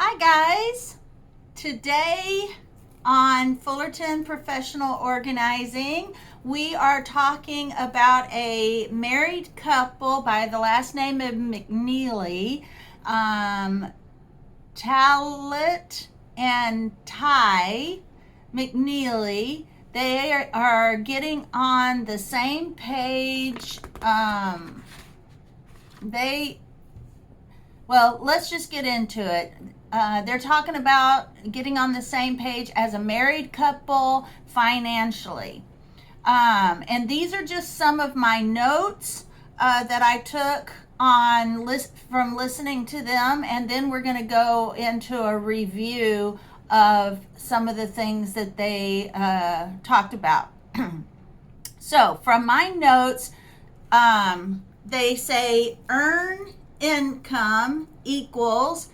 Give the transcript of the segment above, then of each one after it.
Hi guys! Today on Fullerton Professional Organizing, we are talking about a married couple by the last name of McNeely, Talaat and Tai McNeely. They are getting on the same page. Let's just get into it. They're talking about getting on the same page as a married couple financially. And these are just some of my notes that I took from listening to them, and then we're going to go into a review of some of the things that they talked about. So, from my notes, they say earn income equals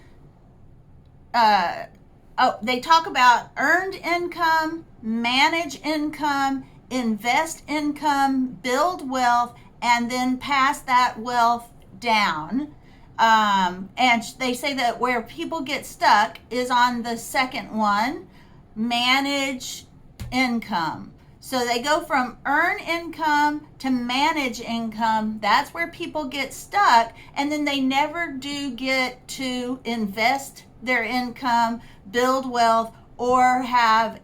they talk about earned income, manage income, invest income, build wealth, and then pass that wealth down. And they say that where people get stuck is on the second one, manage income. So they go from earn income to manage income. That's where people get stuck, and then they never do get to invest their income, build wealth, or have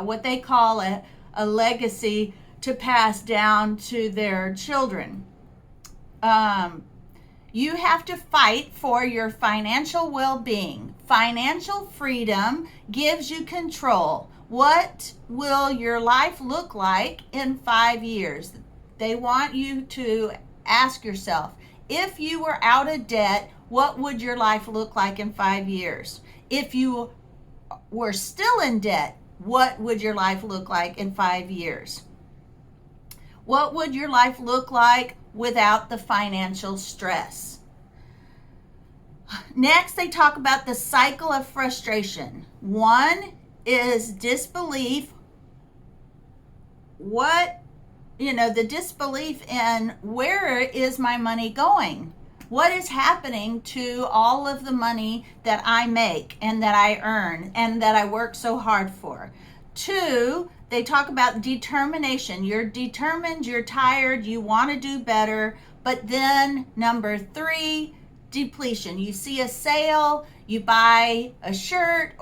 what they call a legacy to pass down to their children. You have to fight for your financial well-being. Financial freedom gives you control. What will your life look like in 5 years? They want you to ask yourself, if you were out of debt, what would your life look like in 5 years? If you were still in debt, what would your life look like in 5 years? What would your life look like without the financial stress? Next, they talk about the cycle of frustration. One is disbelief. The disbelief in where is my money going? What is happening to all of the money that I make and that I earn and that I work so hard for? Two, they talk about determination. You're determined, you're tired, you want to do better. But then number three, depletion. You see a sale, you buy a shirt,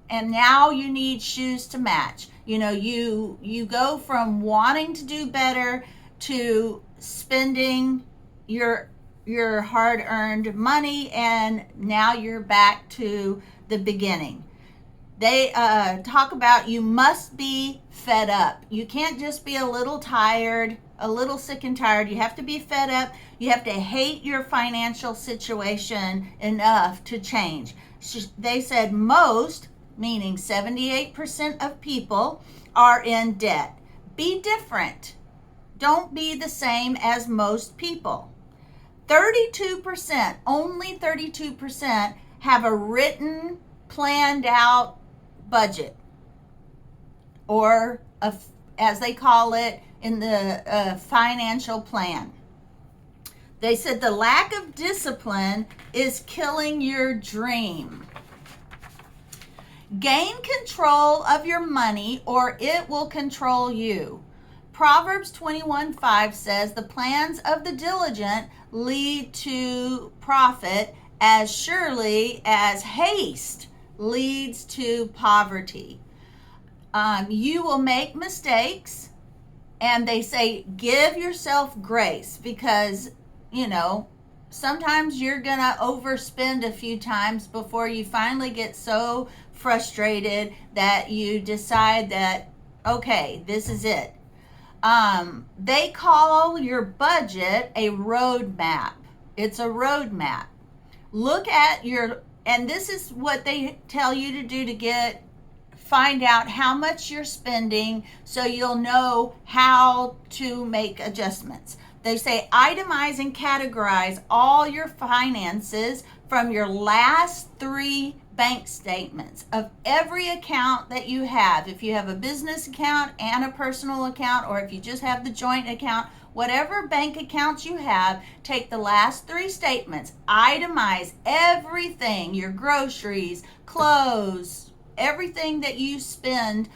and now you need shoes to match. You go from wanting to do better to spending your hard-earned money, and now you're back to the beginning. They talk about you must be fed up. You can't just be a little tired, a little sick and tired. You have to be fed up. You have to hate your financial situation enough to change. They said most, meaning 78% of people, are in debt. Be different. Don't be the same as most people. 32%, only 32%, have a written, planned out budget, or as they call it in the financial plan. They said the lack of discipline is killing your dream. Gain control of your money or it will control you. Proverbs 21:5 says the plans of the diligent lead to profit as surely as haste leads to poverty. You will make mistakes, and they say give yourself grace because sometimes you're gonna overspend a few times before you finally get so frustrated that you decide that, okay, this is it. They call your budget a roadmap. It's a roadmap. Look at and this is what they tell you to do to find out how much you're spending so you'll know how to make adjustments. They say itemize and categorize all your finances from your last 3 bank statements of every account that you have. If you have a business account and a personal account, or if you just have the joint account, whatever bank accounts you have, take the last 3 statements, itemize everything, your groceries, clothes, everything that you spend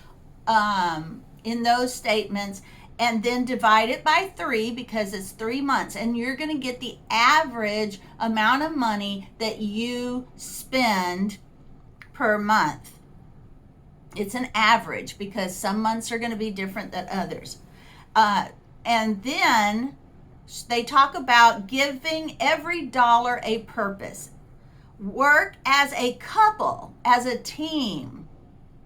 in those statements, and then divide it by 3 because it's 3 months, and you're going to get the average amount of money that you spend per month. It's an average because some months are going to be different than others. And then they talk about giving every dollar a purpose. Work as a couple, as a team,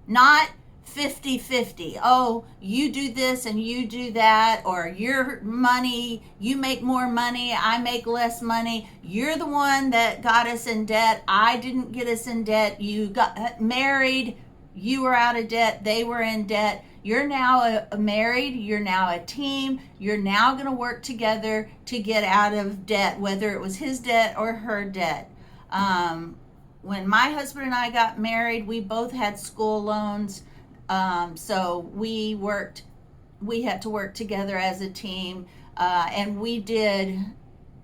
not 50-50. Oh, you do this and you do that, or your money, you make more money, I make less money. You're the one that got us in debt. I didn't get us in debt. You got married, you were out of debt, they were in debt. You're now married, you're now a team. You're now going to work together to get out of debt, whether it was his debt or her debt. When my husband and I got married, we both had school loans. So we had to work together as a team, and we did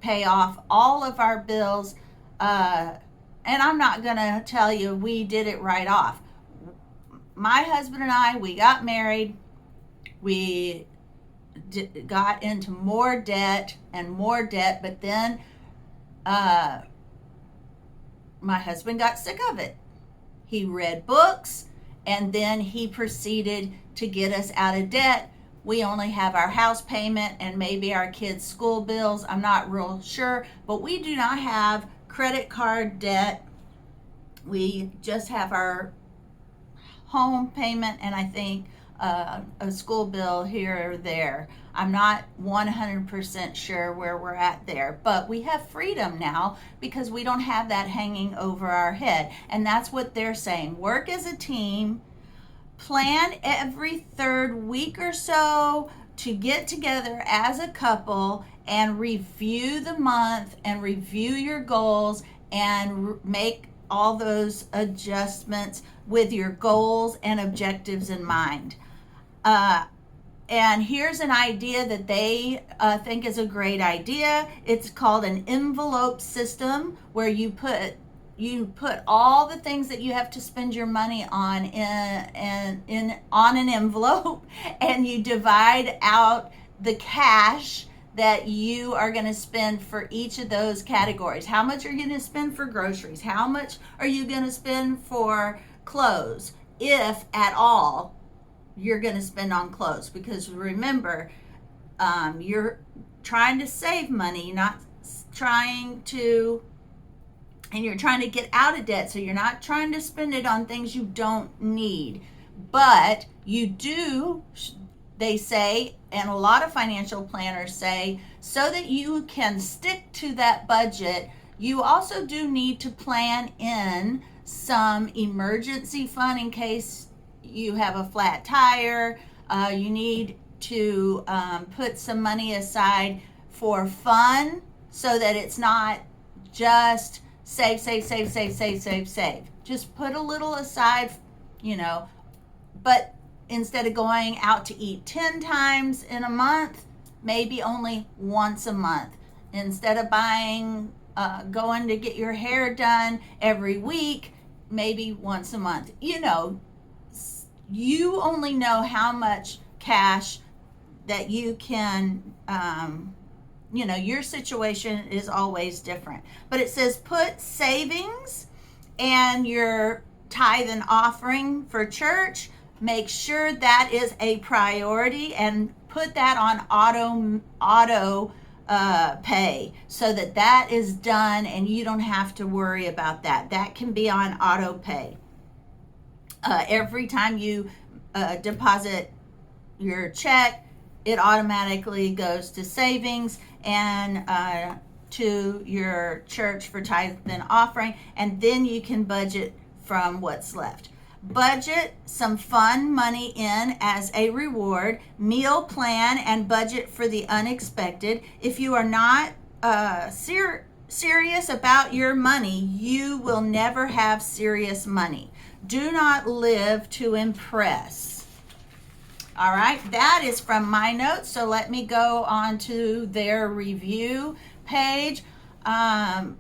pay off all of our bills. And I'm not going to tell you we did it right off. My husband and I, we got married. We got into more debt and more debt, but then my husband got sick of it. He read books, and then he proceeded to get us out of debt. We only have our house payment and maybe our kids' school bills. I'm not real sure, but we do not have credit card debt. We just have our home payment and I think a school bill here or there. I'm not 100% sure where we're at there, but we have freedom now because we don't have that hanging over our head. And that's what they're saying. Work as a team, plan every 3rd week or so to get together as a couple and review the month and review your goals and make all those adjustments with your goals and objectives in mind. And here's an idea that they think is a great idea. It's called an envelope system, where you put all the things that you have to spend your money on on an envelope, and you divide out the cash that you are going to spend for each of those categories. How much are you going to spend for groceries? How much are you going to spend for clothes, if at all you're going to spend on clothes? Because remember, you're trying to save money, not trying to, and you're trying to get out of debt, so you're not trying to spend it on things you don't need. But you do, they say, and a lot of financial planners say, so that you can stick to that budget, you also do need to plan in some emergency fund in case you have a flat tire. You need to put some money aside for fun, so that it's not just save. Just put a little aside, but instead of going out to eat 10 times in a month, maybe only once a month. Instead of going to get your hair done every week, maybe once a month. You only know how much cash that you can, your situation is always different. But it says put savings and your tithe and offering for church. Make sure that is a priority and put that on auto pay, so that is done and you don't have to worry about that. That can be on auto pay. Every time you deposit your check, it automatically goes to savings and to your church for tithe and offering, and then you can budget from what's left. Budget some fun money in as a reward. Meal plan and budget for the unexpected. If you are not serious about your money, you will never have serious money. Do not live to impress. All right, that is from my notes. So let me go on to their review page. Talaat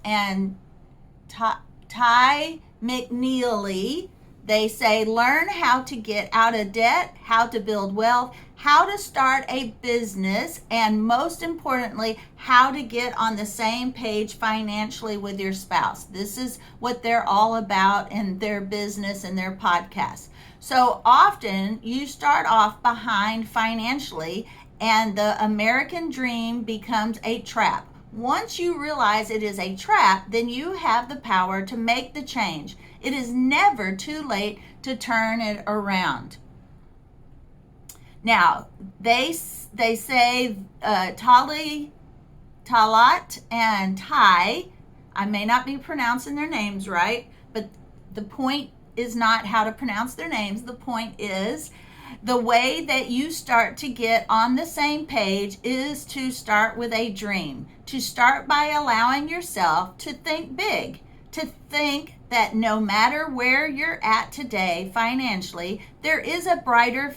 and Tai McNeely, they say, learn how to get out of debt, how to build wealth, how to start a business, and most importantly, how to get on the same page financially with your spouse. This is what they're all about in their business and their podcast. So often you start off behind financially, and the American dream becomes a trap. Once you realize it is a trap, then you have the power to make the change. It is never too late to turn it around. Now, they say Talaat and Tai, I may not be pronouncing their names right, but the point is not how to pronounce their names. The point is the way that you start to get on the same page is to start with a dream, to start by allowing yourself to think big, to think that no matter where you're at today financially, there is a brighter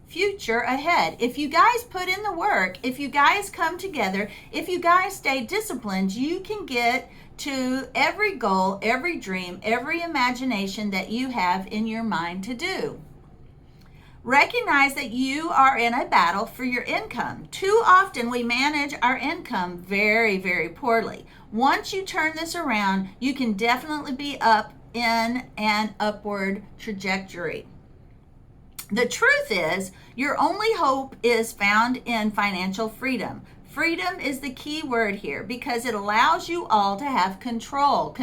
future ahead. If you guys put in the work, if you guys come together, if you guys stay disciplined, you can get to every goal, every dream, every imagination that you have in your mind to do. Recognize that you are in a battle for your income. Too often we manage our income very, very poorly. Once you turn this around, you can definitely be up in an upward trajectory. The truth is, your only hope is found in financial freedom. Freedom is the key word here because it allows you all to have control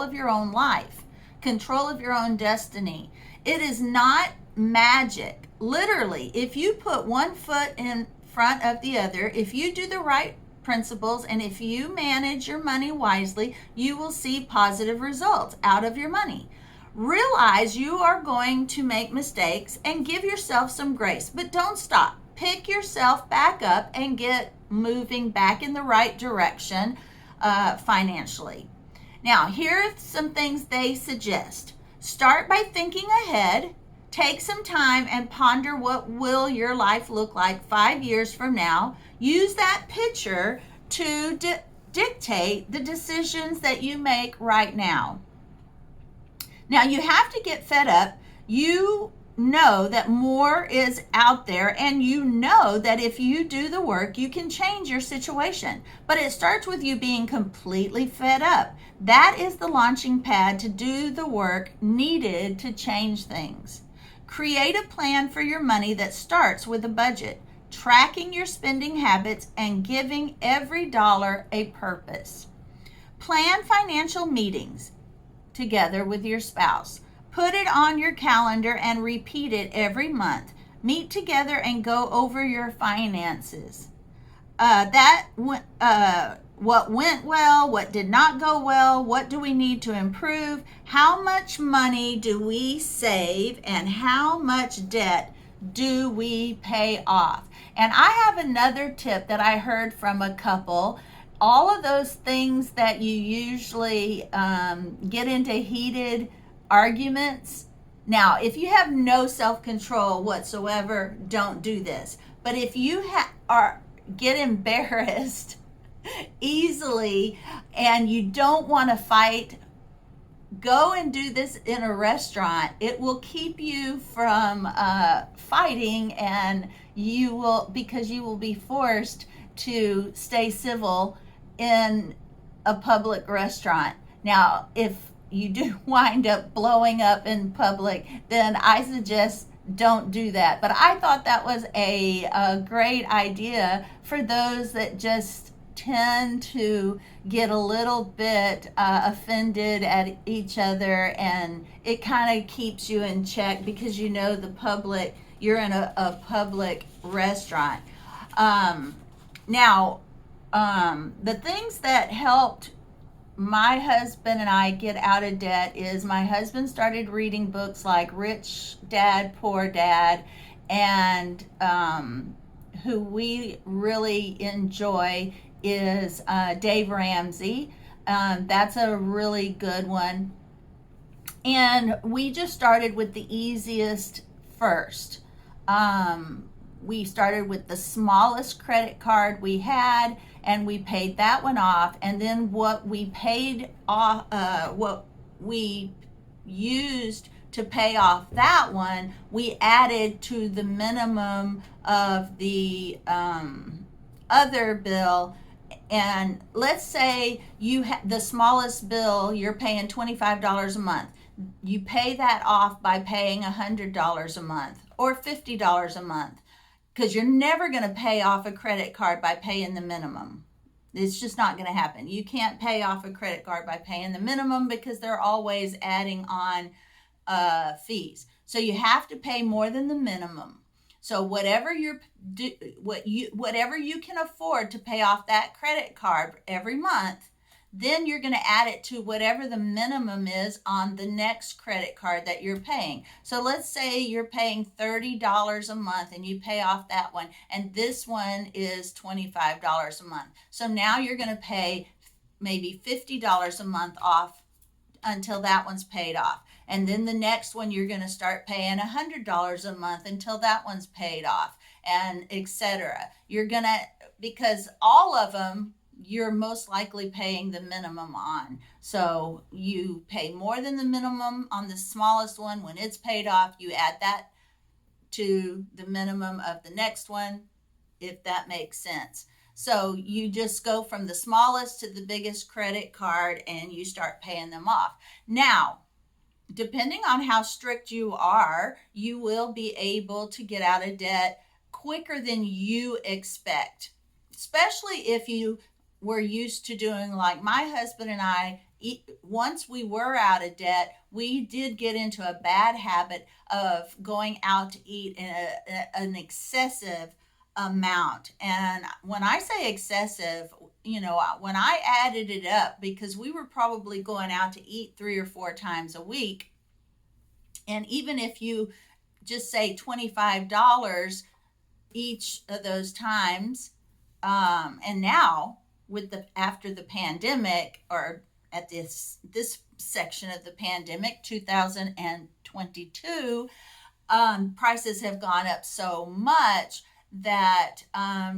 of your own life, control of your own destiny. It is not magic. Literally, if you put one foot in front of the other, if you do the right principles, and if you manage your money wisely, you will see positive results out of your money. Realize you are going to make mistakes and give yourself some grace, but don't stop. Pick yourself back up and get moving back in the right direction financially. Now, here are some things they suggest. Start by thinking ahead. Take some time and ponder what will your life look like 5 years from now. Use that picture to dictate the decisions that you make right now. Now, you have to get fed up. You know that more is out there, and you know that if you do the work, you can change your situation. But it starts with you being completely fed up. That is the launching pad to do the work needed to change things. Create a plan for your money that starts with a budget, tracking your spending habits, and giving every dollar a purpose. Plan financial meetings together with your spouse. Put it on your calendar and repeat it every month. Meet together and go over your finances. What went well, what did not go well, what do we need to improve, how much money do we save, and how much debt do we pay off. And I have another tip that I heard from a couple. All of those things that you usually get into heated arguments. Now, if you have no self-control whatsoever, don't do this. But if you get embarrassed easily and you don't want to fight, go and do this in a restaurant. It will keep you from fighting, and because you will be forced to stay civil in a public restaurant. Now, if you do wind up blowing up in public, then I suggest don't do that. But I thought that was a great idea for those that just tend to get a little bit offended at each other, and it kind of keeps you in check because you know you're in a public restaurant. The things that helped my husband and I get out of debt is my husband started reading books like Rich Dad, Poor Dad, and who we really enjoy is Dave Ramsey. That's a really good one. And we just started with the easiest first. We started with the smallest credit card we had, and we paid that one off. And then what we paid off, what we used to pay off that one, we added to the minimum of the other bill. And let's say the smallest bill, you're paying $25 a month. You pay that off by paying $100 a month or $50 a month, because you're never going to pay off a credit card by paying the minimum. It's just not going to happen. You can't pay off a credit card by paying the minimum, because they're always adding on fees. So you have to pay more than the minimum. So whatever whatever you can afford to pay off that credit card every month, then you're going to add it to whatever the minimum is on the next credit card that you're paying. So let's say you're paying $30 a month and you pay off that one, and this one is $25 a month. So now you're going to pay maybe $50 a month off until that one's paid off. And then the next one, you're going to start paying $100 a month until that one's paid off, and etc. You're going to, because all of them, you're most likely paying the minimum on. So you pay more than the minimum on the smallest one. When it's paid off, you add that to the minimum of the next one, if that makes sense. So you just go from the smallest to the biggest credit card and you start paying them off. Now, depending on how strict you are, you will be able to get out of debt quicker than you expect, especially if you were used to doing like my husband and I. Once we were out of debt, we did get into a bad habit of going out to eat in an excessive amount. And when I say excessive, when I added it up, because we were probably going out to eat 3 or 4 times a week, and even if you just say $25 each of those times, and now with the after the pandemic, or at this section of the pandemic, 2022, prices have gone up so much that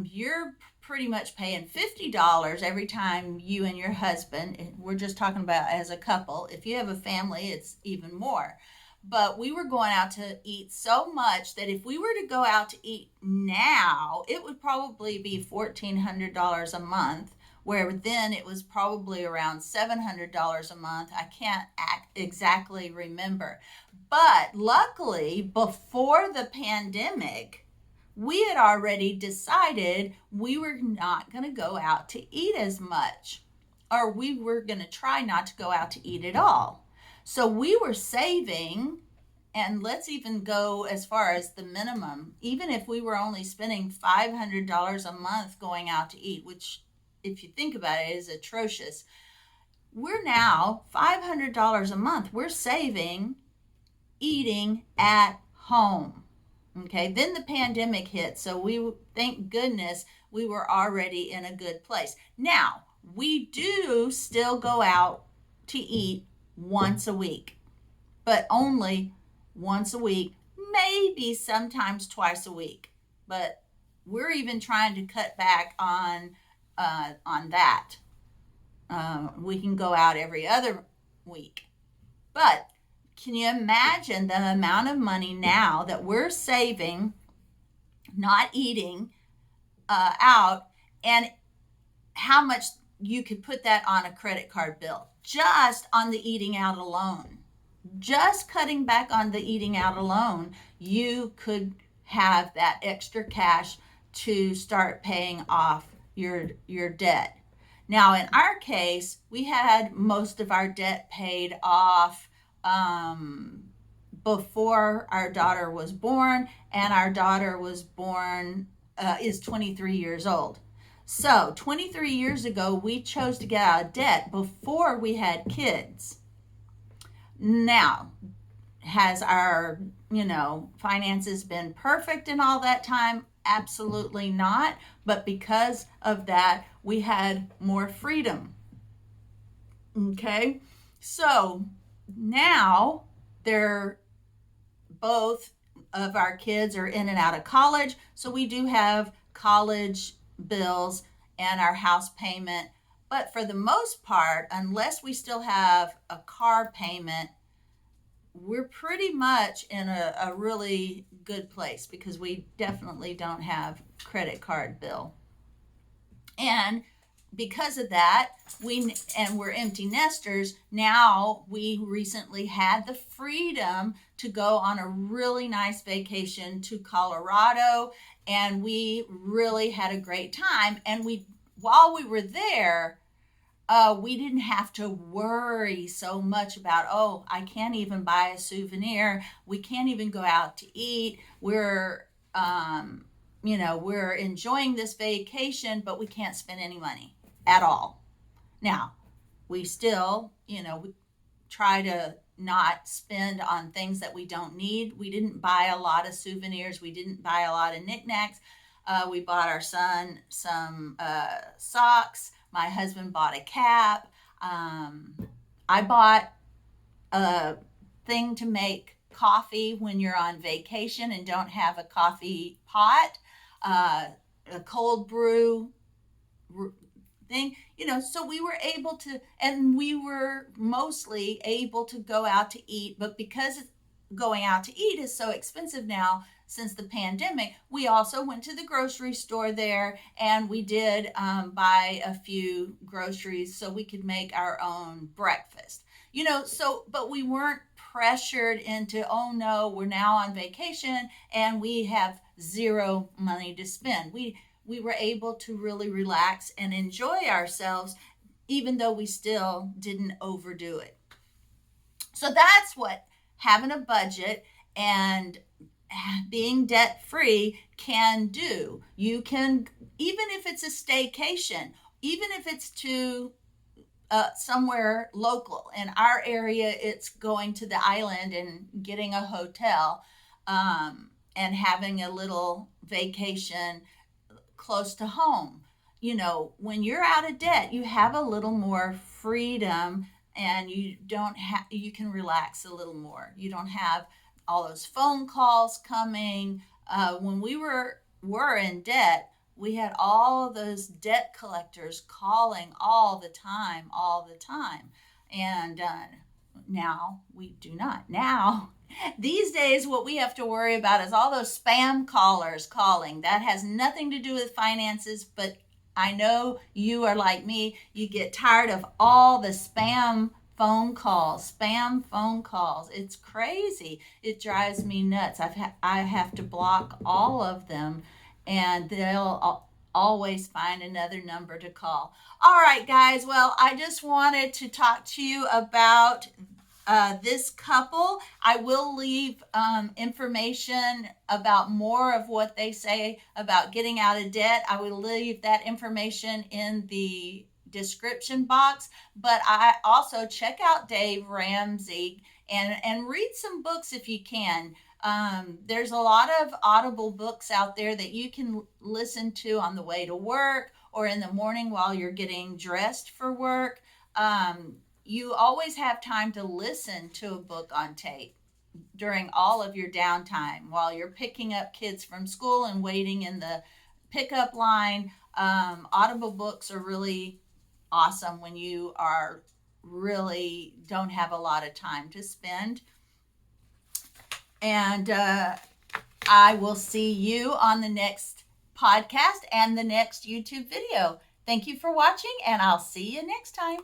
you're pretty much paying $50 every time you and your husband, we're just talking about as a couple. If you have a family, it's even more. But we were going out to eat so much that if we were to go out to eat now, it would probably be $1,400 a month, where then it was probably around $700 a month. I can't exactly remember. But luckily, before the pandemic, we had already decided we were not going to go out to eat as much, or we were going to try not to go out to eat at all. So we were saving, and let's even go as far as the minimum. Even if we were only spending $500 a month going out to eat, which, if you think about it, is atrocious. We're now $500 a month. We're saving eating at home. Okay, then the pandemic hit, so thank goodness, we were already in a good place. Now, we do still go out to eat once a week, but only once a week, maybe sometimes twice a week. But we're even trying to cut back on that. We can go out every other week. But can you imagine the amount of money now that we're saving, not eating out, and how much you could put that on a credit card bill just on the eating out alone? Just cutting back on the eating out alone, you could have that extra cash to start paying off your debt. Now, in our case, we had most of our debt paid off before our daughter was born, and our daughter was born, is 23 years old. So 23 years ago, we chose to get out of debt before we had kids. Now, has our, finances been perfect in all that time? Absolutely not. But because of that, we had more freedom. Okay? So now they're both of our kids are in and out of college, so we do have college bills and our house payment. But for the most part, unless we still have a car payment, we're pretty much in a really good place because we definitely don't have credit card bill. And because of that, we're empty nesters. Now we recently had the freedom to go on a really nice vacation to Colorado, and we really had a great time. And while we were there, we didn't have to worry so much about, oh, I can't even buy a souvenir. We can't even go out to eat. We're enjoying this vacation, but we can't spend any money at all. Now, we still, we try to not spend on things that we don't need. We didn't buy a lot of souvenirs. We didn't buy a lot of knickknacks. We bought our son some socks. My husband bought a cap. I bought a thing to make coffee when you're on vacation and don't have a coffee pot, a cold brew thing, so we were able to, and we were mostly able to go out to eat. But because going out to eat is so expensive now since the pandemic, we also went to the grocery store there, and we did buy a few groceries so we could make our own breakfast. But we weren't pressured into, oh no, we're now on vacation and we have zero money to spend. We were able to really relax and enjoy ourselves, even though we still didn't overdo it. So that's what having a budget and being debt free can do. You can, even if it's a staycation, even if it's to somewhere local. In our area, it's going to the island and getting a hotel, and having a little vacation close to home. When you're out of debt, you have a little more freedom, and you can relax a little more. You don't have all those phone calls coming. When we were in debt, we had all of those debt collectors calling all the time, and now we do not. Now, these days, what we have to worry about is all those spam callers calling. That has nothing to do with finances, but I know you are like me. You get tired of all the spam phone calls. It's crazy. It drives me nuts. I have to block all of them, and they'll always find another number to call. All right, guys. Well, I just wanted to talk to you about this couple. I will leave information about more of what they say about getting out of debt. I will leave that information in the description box. But I also check out Dave Ramsey and read some books if you can. There's a lot of Audible books out there that you can listen to on the way to work or in the morning while you're getting dressed for work. You always have time to listen to a book on tape during all of your downtime while you're picking up kids from school and waiting in the pickup line. Audible books are really awesome when you are really don't have a lot of time to spend. And I will see you on the next podcast and the next YouTube video. Thank you for watching, and I'll see you next time.